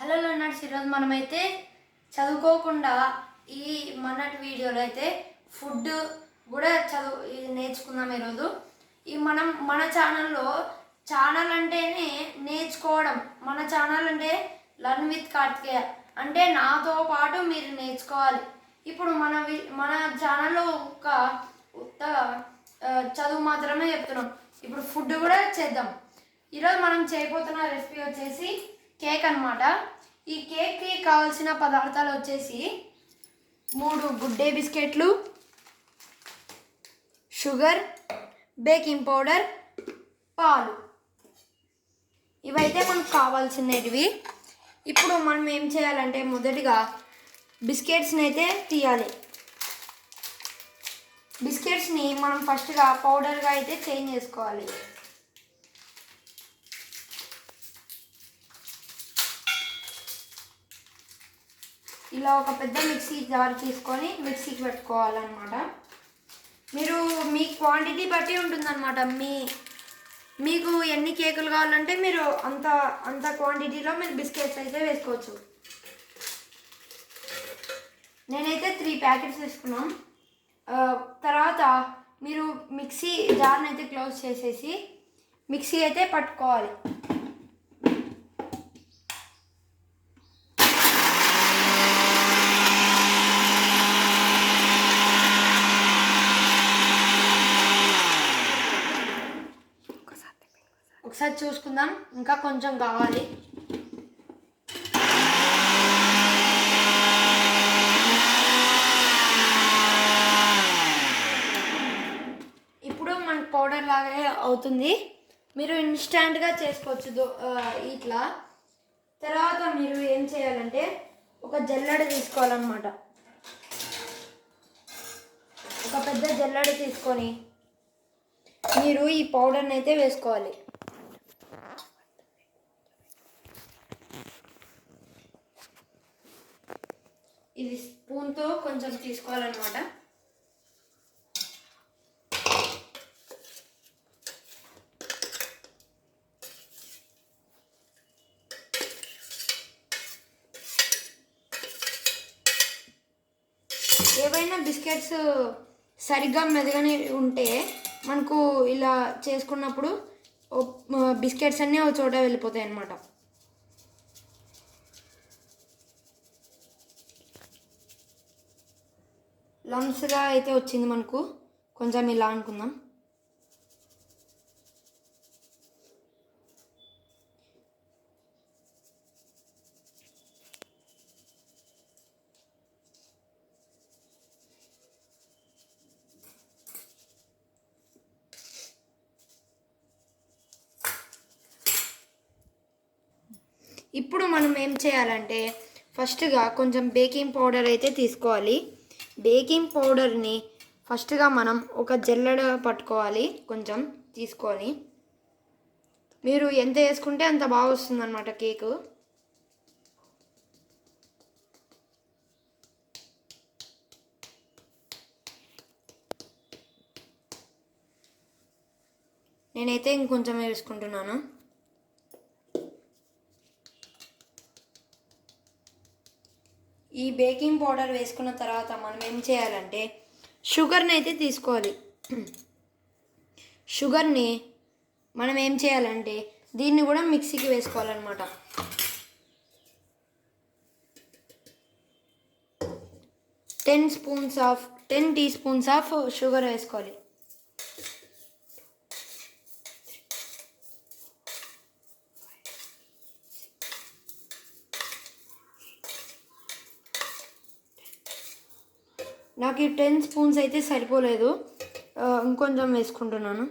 Hello learners, ఈరోజు మనమైతే చదువుకోకుండా ఈ మొన్నటి వీడియోలో అయితే ఫుడ్ కూడా నేర్చుకుందాం. ఈరోజు మన ఛానల్లో ఛానల్ అంటేనే నేర్చుకోవడం. మన ఛానల్ అంటే లర్న్ విత్ కార్తికేయ, అంటే నాతో పాటు మీరు నేర్చుకోవాలి. ఇప్పుడు మన ఛానల్లో ఒక చదువు మాత్రమే చెప్తున్నాం. ఇప్పుడు ఫుడ్ కూడా చేద్దాం. ఈరోజు మనం చేయబోతున్న రెసిపీ వచ్చేసి కేక్ అన్నమాట. ఈ కేక్కి కావాల్సిన పదార్థాలు వచ్చేసి 3 గుడ్ డే బిస్కెట్లు, షుగర్, బేకింగ్ పౌడర్, పాలు. ఇవైతే మనకు కావాల్సినవి. ఇప్పుడు మనం ఏం చేయాలంటే మొదటిగా బిస్కెట్స్ని అయితే తీయాలి. బిస్కెట్స్ని మనం ఫస్ట్గా పౌడర్గా అయితే చేంజ్ చేసుకోవాలి. ఇలా ఒక పెద్ద మిక్సీ జార్ తీసుకొని మిక్సీకి పెట్టుకోవాలన్నమాట. మీ క్వాంటిటీ బట్టి ఉంటుందన్నమాట. మీకు ఎన్ని కేకులు కావాలంటే మీరు అంత క్వాంటిటీలో మీరు బిస్కెట్స్ అయితే వేసుకోవచ్చు. నేనైతే 3 ప్యాకెట్స్ వేసుకున్నాం. తర్వాత మీరు మిక్సీ జార్ని అయితే క్లోజ్ చేసేసి మిక్సీ అయితే పట్టుకోవాలి. ఒకసారి చూసుకుందాం, ఇంకా కొంచెం కావాలి. ఇప్పుడు మనకు పౌడర్ లాగే అవుతుంది. మీరు ఇన్స్టాంట్గా చేసుకోవచ్చు ఇట్లా. తర్వాత మీరు ఏం చేయాలంటే ఒక జల్లెడ తీసుకోవాలన్నమాట. ఒక పెద్ద జల్లెడ తీసుకొని మీరు ఈ పౌడర్ని అయితే వేసుకోవాలి. ఇది స్పూన్తో కొంచెం తీసుకోవాలన్నమాట. ఏవైనా బిస్కెట్స్ సరిగ్గా మెదగని ఉంటే మనకు ఇలా చేసుకున్నప్పుడు బిస్కెట్స్ అన్నీ ఒక చోట వెళ్ళిపోతాయి అన్నమాట. లంప్స్గా అయితే వచ్చింది మనకు. కొంచెం ఇలా అనుకుందాం. ఇప్పుడు మనం ఏం చేయాలంటే ఫస్ట్గా కొంచెం బేకింగ్ పౌడర్ అయితే తీసుకోవాలి. బేకింగ్ పౌడర్ని ఫస్ట్గా మనం ఒక జల్లెడ పట్టుకోవాలి. కొంచెం తీసుకొని మీరు ఎంత వేసుకుంటే అంత బాగా వస్తుంది అన్నమాట కేకు. నేనైతే ఇంకొంచెం వేసుకుంటున్నాను. ఈ బేకింగ్ పౌడర్ వేసుకున్న తర్వాత మనం ఏం చేయాలంటే షుగర్ని అయితే తీసుకోవాలి. షుగర్ని మనం ఏం చేయాలంటే దీన్ని కూడా మిక్సీకి వేసుకోవాలన్నమాట. Ten teaspoons of sugar వేసుకోవాలి. నాకు ఈ 10 స్పూన్స్ అయితే సరిపోలేదు, ఇంకొంచెం వేసుకుంటున్నాను.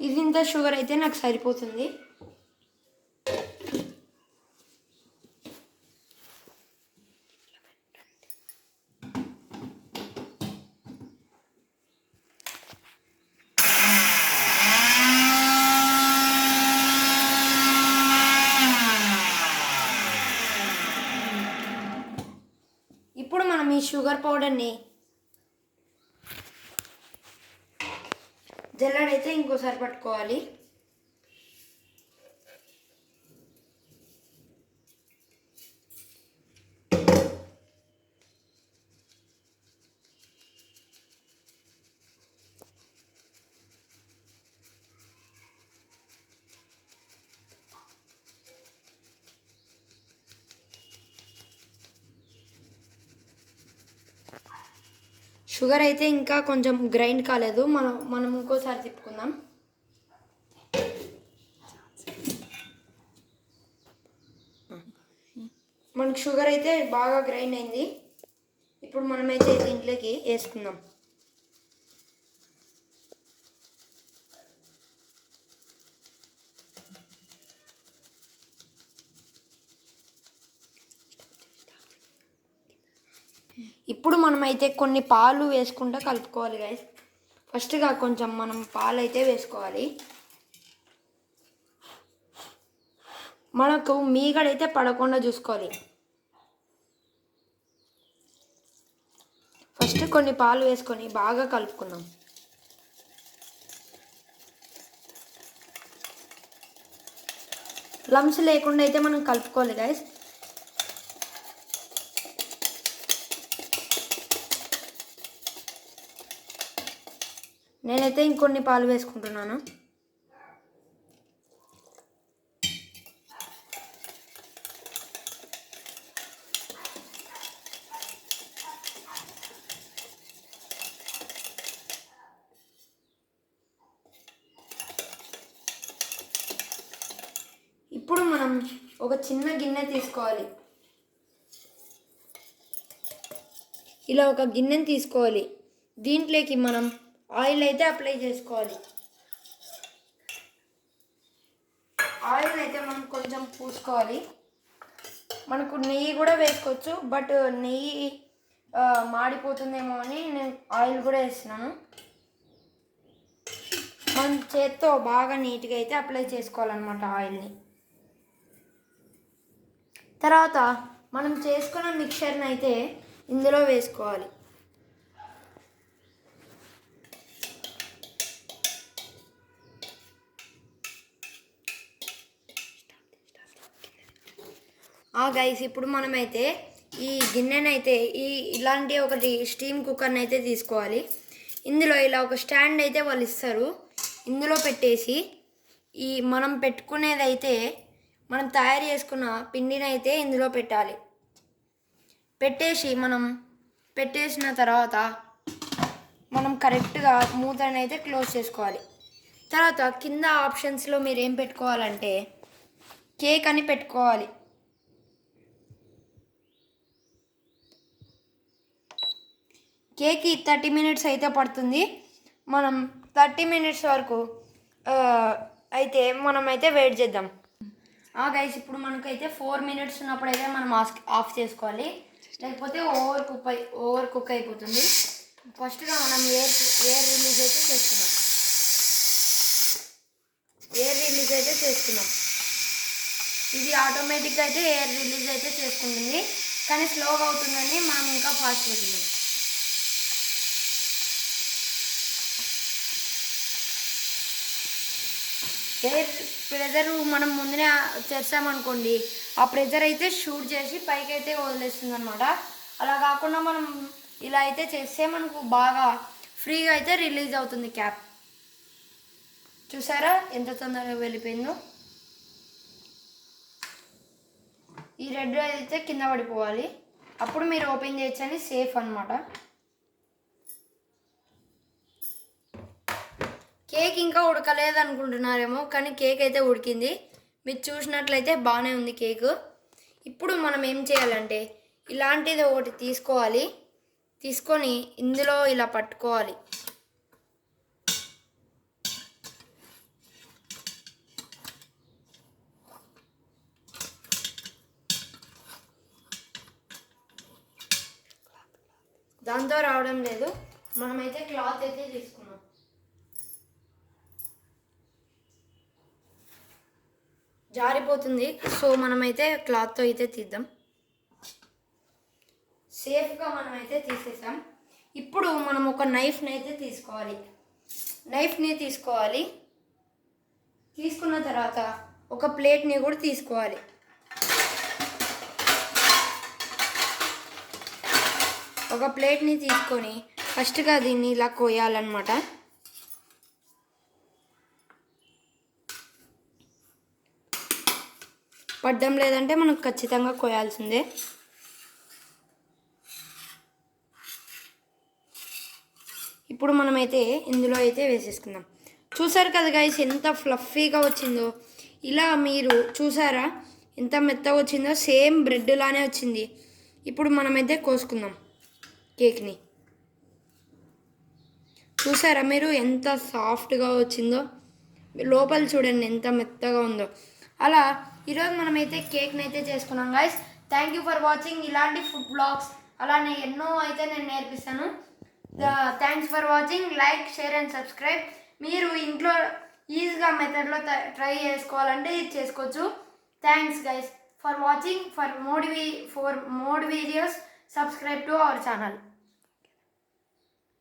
ఇది ఇంత షుగర్ అయితే నాకు సరిపోతుంది. ఇప్పుడు మనం ఈ షుగర్ పౌడర్ని జల్లెడైతే ఇంకోసారి పట్టుకోవాలి. షుగర్ అయితే ఇంకా కొంచెం గ్రైండ్ కాలేదు, మనం ఇంకోసారి తిప్పుకుందాం. మనకు షుగర్ అయితే బాగా గ్రైండ్ అయింది. ఇప్పుడు మనమైతే దీంట్లోకి వేసుకుందాం. ఇప్పుడు మనమైతే కొన్ని పాలు వేసుకుంటూ కలుపుకోవాలి గైస్. ఫస్ట్గా కొంచెం మనం పాలు అయితే వేసుకోవాలి. మనకు మీగడైతే పడకుండా చూసుకోవాలి. ఫస్ట్ కొన్ని పాలు వేసుకొని బాగా కలుపుకుందాం. లమ్స్ లేకుండా అయితే మనం కలుపుకోవాలి గైస్. నేనైతే ఇంకొన్ని పాలు వేసుకుంటున్నాను. ఇప్పుడు మనం ఒక చిన్న గిన్నె తీసుకోవాలి. ఇలా ఒక గిన్నెని తీసుకోవాలి. దీంట్లోకి మనం ఆయిల్ అయితే అప్లై చేసుకోవాలి. ఆయిల్ అయితే మనం కొంచెం పూసుకోవాలి. మనకు నెయ్యి కూడా వేసుకోవచ్చు, బట్ నెయ్యి మాడిపోతుందేమో అని నేను ఆయిల్ కూడా వేస్తున్నాను. మనం చేత్తో బాగా నీట్గా అయితే అప్లై చేసుకోవాలన్నమాట ఆయిల్ని. తర్వాత మనం చేసుకున్న మిక్చర్ని అయితే ఇందులో వేసుకోవాలి. గైస్, ఇప్పుడు మనమైతే ఈ గిన్నెనైతే ఇలాంటి ఒకటి స్టీమ్ కుక్కర్ని అయితే తీసుకోవాలి. ఇందులో ఇలా ఒక స్టాండ్ అయితే వాళ్ళు ఇస్తారు. ఇందులో పెట్టేసి మనం పెట్టుకునేదైతే మనం తయారు చేసుకున్న పిండిని అయితే ఇందులో పెట్టాలి. పెట్టేసిన తర్వాత మనం కరెక్ట్గా మూతని అయితే క్లోజ్ చేసుకోవాలి. తర్వాత కింద ఆప్షన్స్లో మీరు ఏం పెట్టుకోవాలంటే కేక్ అని పెట్టుకోవాలి. కేక్కి 30 మినిట్స్ అయితే పడుతుంది. మనం 30 మినిట్స్ వరకు అయితే మనమైతే వెయిట్ చేద్దాం. గైస్, ఇప్పుడు మనకైతే 4 మినిట్స్ ఉన్నప్పుడైతే మనం ఆఫ్ చేసుకోవాలి, లేకపోతే ఓవర్ కుక్ అయిపోతుంది. ఫస్ట్గా మనం ఎయిర్ రిలీజ్ అయితే చేసుకున్నాం. ఇది ఆటోమేటిక్గా అయితే ఎయిర్ రిలీజ్ అయితే చేసుకుంటుంది, కానీ స్లోగా అవుతుందని మనం ఇంకా ఫాస్ట్ అవుతుంది. ఎయిర్ ప్రెజర్ మనం ముందునే చేసామనుకోండి, ఆ ప్రెజర్ అయితే షూట్ చేసి పైకి అయితే వదిలేస్తుంది అనమాట. అలా కాకుండా మనం ఇలా అయితే చేస్తే మనకు బాగా ఫ్రీగా అయితే రిలీజ్ అవుతుంది క్యాప్. చూసారా ఎంత తొందరగా వెళ్ళిపోయిందో. ఈ రెడ్ అయితే కింద పడిపోవాలి, అప్పుడు మీరు ఓపెన్ చేయొచ్చని సేఫ్ అనమాట. కేక్ ఇంకా ఉడకలేదు అనుకుంటున్నారేమో, కానీ కేక్ అయితే ఉడికింది. మీరు చూసినట్లయితే బాగానే ఉంది కేక్. ఇప్పుడు మనం ఏం చేయాలంటే ఇలాంటిది ఒకటి తీసుకొని ఇందులో ఇలా పట్టుకోవాలి. దాంతో రావడం లేదు, మనమైతే క్లాత్ అయితే తీసుకున్నాం. జారిపోతుంది, సో మనమైతే క్లాత్తో అయితే తీద్దాం. సేఫ్గా మనమైతే తీసేసాం. ఇప్పుడు మనం ఒక నైఫ్ని అయితే తీసుకోవాలి. నైఫ్ని తీసుకోవాలి. తీసుకున్న తర్వాత ఒక ప్లేట్ని కూడా తీసుకోవాలి. ఒక ప్లేట్ని తీసుకొని ఫస్ట్గా దీన్ని ఇలా కోయాలన్నమాట. పడ్డం లేదంటే మనకు ఖచ్చితంగా కోయాల్సిందే. ఇప్పుడు మనమైతే ఇందులో అయితే వేసేసుకుందాం. చూసారు కదా గైస్ ఎంత ఫ్లఫీగా వచ్చిందో. ఇలా మీరు చూసారా ఎంత మెత్తగా వచ్చిందో, సేమ్ బ్రెడ్ లానే వచ్చింది. ఇప్పుడు మనమైతే కోసుకుందాం కేక్ని. చూసారా మీరు ఎంత సాఫ్ట్గా వచ్చిందో, లోపల చూడండి ఎంత మెత్తగా ఉందో. అలా ఈరోజు మనమైతే కేక్ని అయితే చేసుకున్నాం guys. Thank you for watching. ఇలాంటి ఫుడ్ బ్లాగ్స్ అలానే ఎన్నో అయితే నేను నేర్పిస్తాను. Thanks for watching. Like, share and subscribe. మీరు ఇంట్లో ఈజీగా మెథడ్లో ట్రై చేసుకోవాలంటే ఇది చేసుకోవచ్చు. Thanks guys for watching. For more videos subscribe to our channel.